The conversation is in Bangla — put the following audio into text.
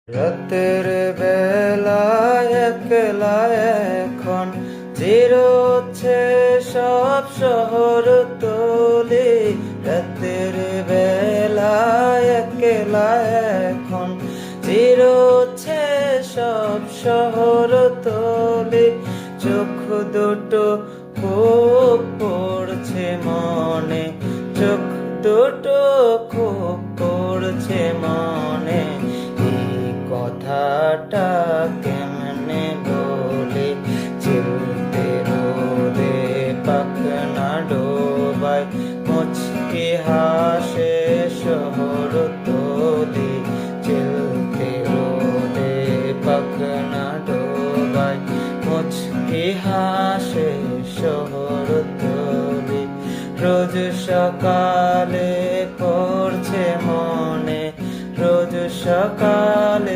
রাতের বেলায় একলা এখন চিরছে সব শহর তলি। রাতের বেলায় একলা এখন চিরছে সব শহর তলি। চোখ দুটো খুব পড়ছে মনে, চোখ দুটো খুব পড়ছে মনে। কথাটা কেমনে বলে চিলতে রোদে পাখনা ডোবায়, মুচকি হাসে শহর তলি। চিলতে রোদে পাখনা ডোবায়, মুচকি হাসে শহর তলি। রোজ সকালে পড়ছে মনে, রোজ সকালে